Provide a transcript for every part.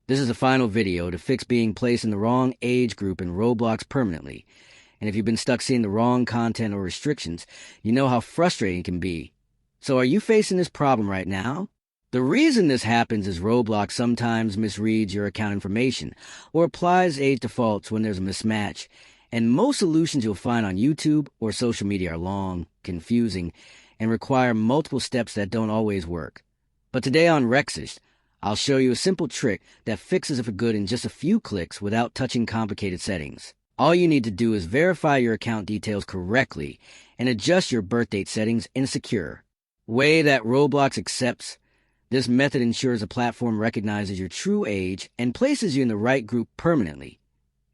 This is the final video to fix being placed in the wrong age group in Roblox permanently. And if you've been stuck seeing the wrong content or restrictions, you know how frustrating it can be. So are you facing this problem right now? The reason this happens is Roblox sometimes misreads your account information or applies age defaults when there's a mismatch. And most solutions you'll find on YouTube or social media are long, confusing, and require multiple steps that don't always work. But today on Rexish, I'll show you a simple trick that fixes it for good in just a few clicks without touching complicated settings. All you need to do is verify your account details correctly and adjust your birth date settings in a secure way that Roblox accepts. This method ensures the platform recognizes your true age and places you in the right group permanently.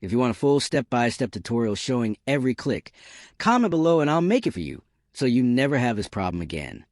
If you want a full step-by-step tutorial showing every click, comment below and I'll make it for you so you never have this problem again.